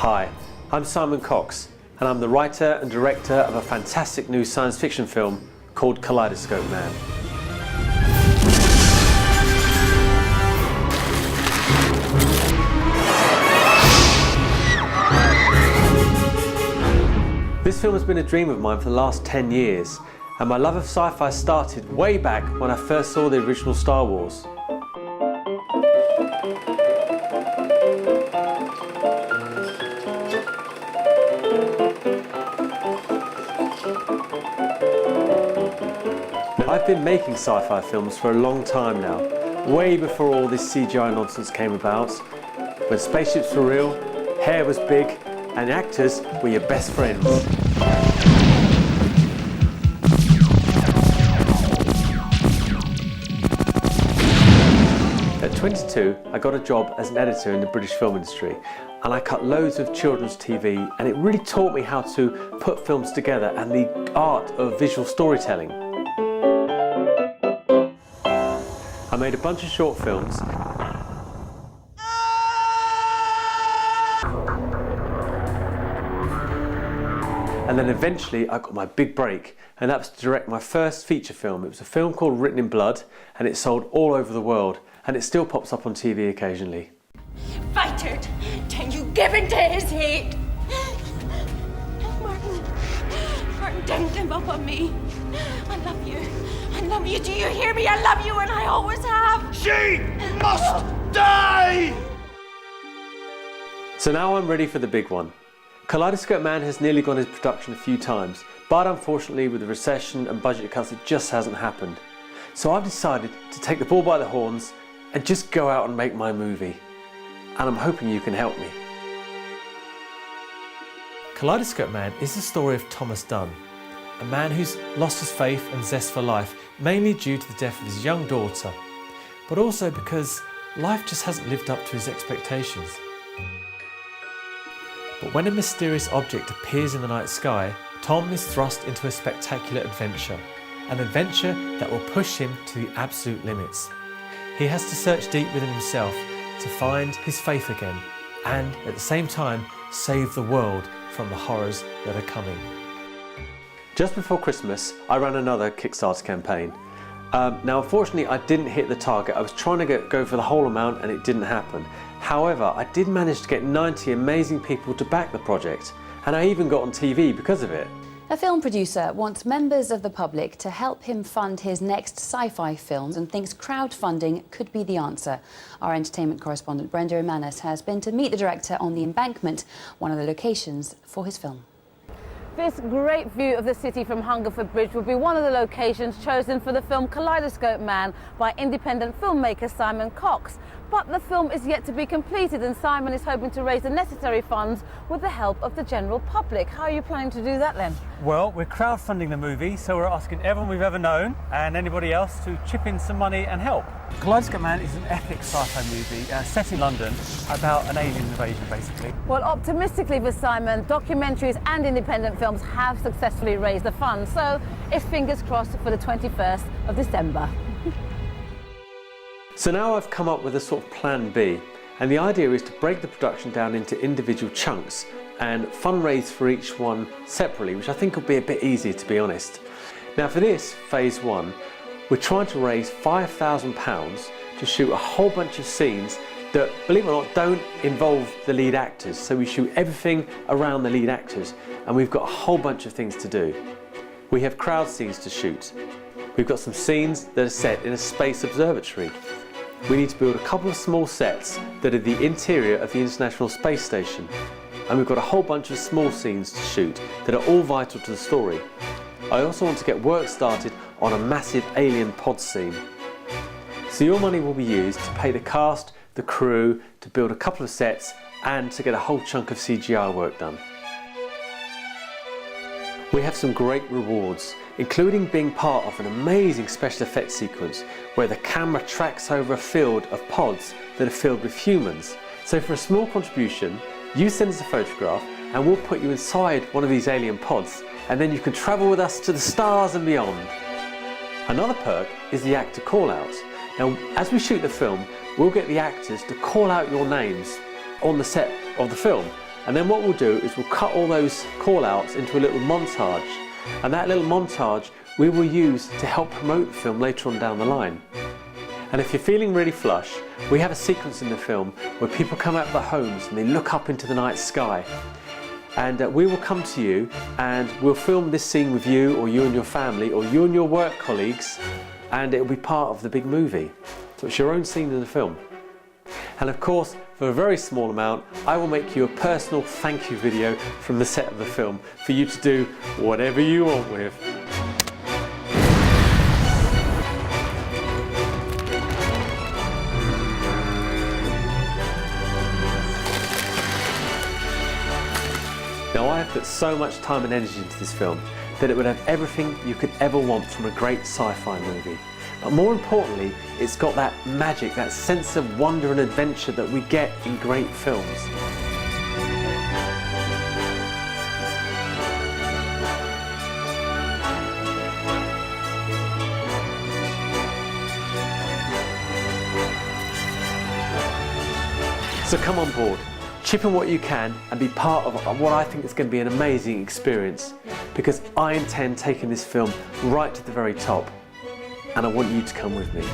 Hi, I'm Simon Cox, and I'm the writer and director of a fantastic new science fiction film called Kaleidoscope Man. This film has been a dream of mine for the last 10 years, and my love of sci-fi started way back when I first saw the original Star Wars. I've been making sci-fi films for a long time now, way before all this CGI nonsense came about, when spaceships were real, hair was big, and actors were your best friends. At 22, I got a job as an editor in the British film industry, and I cut loads of children's TV, and it really taught me how to put films together and the art of visual storytelling. I made a bunch of short films. And then eventually I got my big break, and that was to direct my first feature film. It was a film called Written in Blood, and it sold all over the world, and it still pops up on TV occasionally. Fighter, can you give in to his hate? Martin, don't give up on me. I love you. I love you. Do you hear me? I love you, and I always have. She must die! So now I'm ready for the big one. Kaleidoscope Man has nearly gone into production a few times, but unfortunately with the recession and budget cuts it just hasn't happened. So I've decided to take the bull by the horns and just go out and make my movie. And I'm hoping you can help me. Kaleidoscope Man is the story of Thomas Dunn, a man who's lost his faith and zest for life, mainly due to the death of his young daughter, but also because life just hasn't lived up to his expectations. But when a mysterious object appears in the night sky, Tom is thrust into a spectacular adventure, an adventure that will push him to the absolute limits. He has to search deep within himself to find his faith again, and at the same time save the world from the horrors that are coming. Just before Christmas, I ran another Kickstarter campaign. Now unfortunately I didn't hit the target. I was trying to go for the whole amount and it didn't happen. However, I did manage to get 90 amazing people to back the project, and I even got on TV because of it. A film producer wants members of the public to help him fund his next sci-fi films and thinks crowdfunding could be the answer. Our entertainment correspondent Brenda Imanis has been to meet the director on the Embankment, one of the locations for his film. This great view of the city from Hungerford Bridge will be one of the locations chosen for the film Kaleidoscope Man by independent filmmaker Simon Cox. But the film is yet to be completed, and Simon is hoping to raise the necessary funds with the help of the general public. How are you planning to do that then? Well, we're crowdfunding the movie, so we're asking everyone we've ever known and anybody else to chip in some money and help. Kaleidoscope Man is an epic sci-fi movie set in London about an alien invasion, basically. Well, optimistically for Simon, documentaries and independent films have successfully raised the funds, so it's fingers crossed for the 21st of December. So now I've come up with a sort of plan B, and the idea is to break the production down into individual chunks and fundraise for each one separately, which I think will be a bit easier, to be honest. Now for this, phase one, we're trying to raise £5,000 to shoot a whole bunch of scenes that, believe it or not, don't involve the lead actors. So we shoot everything around the lead actors, and we've got a whole bunch of things to do. We have crowd scenes to shoot. We've got some scenes that are set in a space observatory. We need to build a couple of small sets that are the interior of the International Space Station. And we've got a whole bunch of small scenes to shoot that are all vital to the story. I also want to get work started on a massive alien pod scene. So your money will be used to pay the cast, the crew, to build a couple of sets and to get a whole chunk of CGI work done. We have some great rewards, including being part of an amazing special effects sequence where the camera tracks over a field of pods that are filled with humans. So for a small contribution, you send us a photograph and we'll put you inside one of these alien pods, and then you can travel with us to the stars and beyond. Another perk is the actor call-out. Now, as we shoot the film, we'll get the actors to call out your names on the set of the film, And then what we'll do is we'll cut all those call outs into a little montage. And that little montage we will use to help promote the film later on down the line. And if you're feeling really flush, we have a sequence in the film where people come out of their homes and they look up into the night sky. And we will come to you and we'll film this scene with you, or you and your family, or you and your work colleagues, and it'll be part of the big movie. So it's your own scene in the film. And of course, for a very small amount, I will make you a personal thank you video from the set of the film for you to do whatever you want with. Now, I have put so much time and energy into this film that it would have everything you could ever want from a great sci-fi movie. But more importantly, it's got that magic, that sense of wonder and adventure that we get in great films. So come on board, chip in what you can and be part of what I think is going to be an amazing experience, because I intend taking this film right to the very top, and I want you to come with me.